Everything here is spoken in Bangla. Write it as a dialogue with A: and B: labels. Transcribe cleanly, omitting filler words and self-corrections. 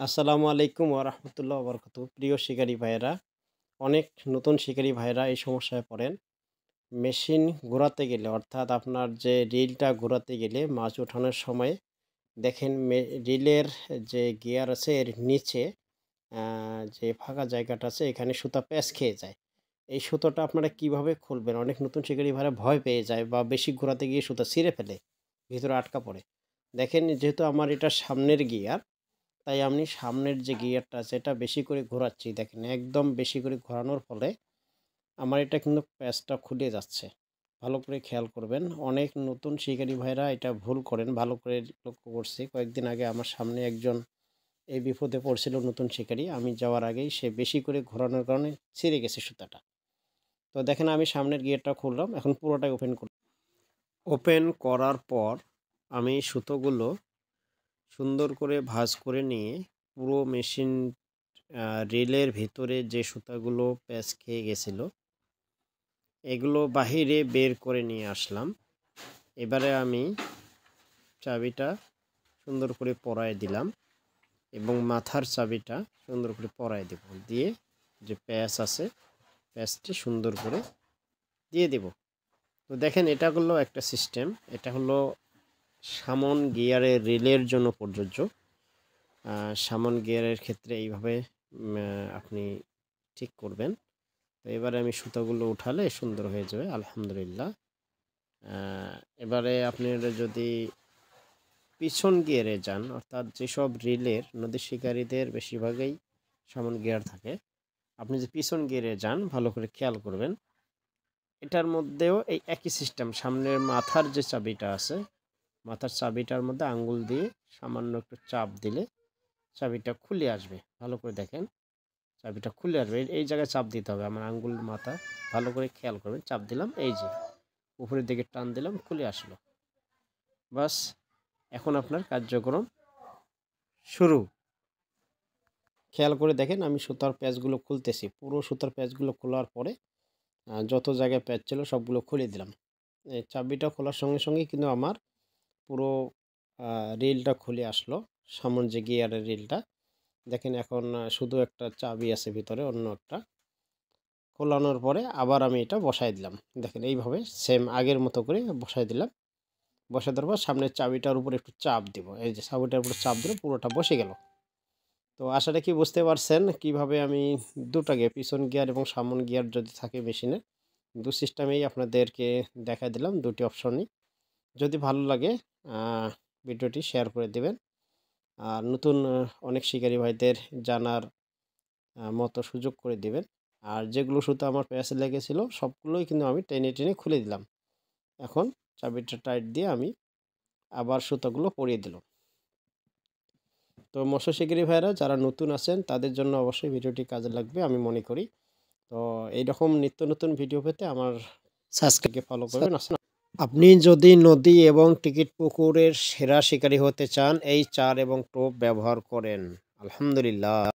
A: আসসালামু আলাইকুম ওয়া রাহমাতুল্লাহি ওয়া বারাকাতুহু। প্রিয় শিকারী ভাইয়েরা, অনেক নতুন শিকারী ভাইয়েরা এই সমস্যায় পড়েন। মেশিন ঘোরাতে গেলে অর্থাৎ আপনার যে রিলটা ঘোরাতে গেলে মাছ ওঠানোর সময় দেখেন রিলের যে গিয়ার আছে এর নিচে আ যে ফাঁকা জায়গাটা আছে এখানে সুতা প্যাঁচ খেয়ে যায়। এই সুতোটা আপনারা কিভাবে খুলবেন? অনেক নতুন শিকারী ভাইয়েরা ভয় পেয়ে যায় বা বেশি ঘোরাতে গিয়ে সুতা ছিঁড়ে ফেলে, ভিতরে আটকা পড়ে। দেখেন যেহেতু আমার এটা সামনের গিয়ার, তাই আমি সামনের যে গিয়ারটা আছে এটা বেশি করে ঘোরাচ্ছি। দেখেন একদম বেশি করে ঘোরানোর ফলে আমার এটা কিন্তু প্যাঁচটা খুলে যাচ্ছে। ভালো করে খেয়াল করবেন। অনেক নতুন শিকারী ভাইরা এটা ভুল করেন। ভালো করে লক্ষ্য করছি। কয়েকদিন আগে আমার সামনে একজন এই বিপদে পড়ছিল নতুন শিকারী। আমি যাওয়ার আগেই সে বেশি করে ঘোরানোর কারণে ছিঁড়ে গেছে সুতাটা। তো দেখেন আমি সামনের গিয়ারটা খুললাম। এখন পুরোটাই ওপেন করব। ওপেন করার পর আমি সুতোগুলো সুন্দর করে ভাঁজ করে নিয়ে পুরো মেশিন রিলের ভিতরে যে সুতাগুলো প্যাঁচ খেয়ে গেছিল এগুলো বাহিরে বের করে নিয়ে আসলাম। এবারে আমি চাবিটা সুন্দর করে পরায় দিলাম এবং মাথার চাবিটা সুন্দর করে পরায় দেব, দিয়ে যে প্যাঁচ আছে প্যাঁচটি সুন্দর করে দিয়ে দেব। তো দেখেন এটা হলো একটা সিস্টেম। এটা হলো সামন গিয়ারের রিলের জন্য প্রযোজ্য। সামন গিয়ারের ক্ষেত্রে এইভাবে আপনি ঠিক করবেন। তো এবারে আমি সুতাগুলো উঠালে সুন্দর হয়ে যাবে আলহামদুলিল্লাহ। এবারে আপনারা যদি পিছন গিয়ারে যান, অর্থাৎ যেসব রিলের নদী শিকারীদের বেশিরভাগই সামন গিয়ার থাকে, আপনি যে পিছন গিয়ারে যান ভালো করে খেয়াল করবেন। এটার মধ্যেও এই একই সিস্টেম। সামনের মাথার যে চাবিটা আছে, মাথার চাবিটার মধ্যে আঙ্গুল দিয়ে সামান্য একটু চাপ দিলে চাবিটা খুলে আসবে। ভালো করে দেখেন, চাবিটা খুলে আসবে। এই জায়গায় চাপ দিতে হবে, আমার আঙ্গুল মাথা ভালো করে খেয়াল করবেন। চাপ দিলাম, এই যে উপরের দিকে টান দিলাম, খুলে আসলো। বাস, এখন আপনার কার্যক্রম শুরু। খেয়াল করে দেখেন আমি সুতার প্যাচগুলো খুলতেছি। পুরো সুতার প্যাচগুলো খোলার পরে যত জায়গায় প্যাচ ছিল সবগুলো খুলে দিলাম। এই চাবিটা খোলার সঙ্গে সঙ্গেই কিন্তু আমার পুরো রিলটা খুলে আসলো। সামনের যে গিয়ারের রিলটা দেখেন এখন শুধু একটা চাবি আছে ভিতরে, অন্য একটা খোলানোর পরে আবার আমি এটা বসায় দিলাম। দেখেন এইভাবে সেম আগের মতো করে বসায় দিলাম। বসায় দেওয়ার পর সামনের চাবিটার উপরে একটু চাপ দিব। এই যে চাবিটার উপরে চাপ দিলে পুরোটা বসে গেল। তো আশা রাখি বুঝতে পারছেন কিভাবে আমি দুটাকে পিছন গিয়ার এবং সামন গিয়ার যদি থাকে মেশিনে, দু সিস্টেমেই আপনাদেরকে দেখায় দিলাম, দুটি অপশনই। যদি ভালো লাগে ভিডিওটি শেয়ার করে দেবেন। আর নতুন অনেক শিকারী ভাইদের জানার মতো সুযোগ করে দিবেন। আর যেগুলো সুতো আমার প্যাঁচে লেগেছিল সবগুলোই কিন্তু আমি টেনে টেনে খুলে দিলাম। এখন চাবিটা টাইট দিয়ে আমি আবার সুতোগুলো পরিয়ে দিলাম। তো মৎস্য শিকারী ভাইয়েরা যারা নতুন আছেন তাদের জন্য অবশ্যই ভিডিওটি কাজে লাগবে আমি মনে করি। তো এইরকম নিত্য নতুন ভিডিও পেতে আমার সাবস্ক্রাইবকে ফলো করবেন। আপনি যদি নদী এবং টিকিট পুকুরের সেরা শিকারী হতে চান, এই চার এবং টোপ ব্যবহার করেন। আলহামদুলিল্লাহ।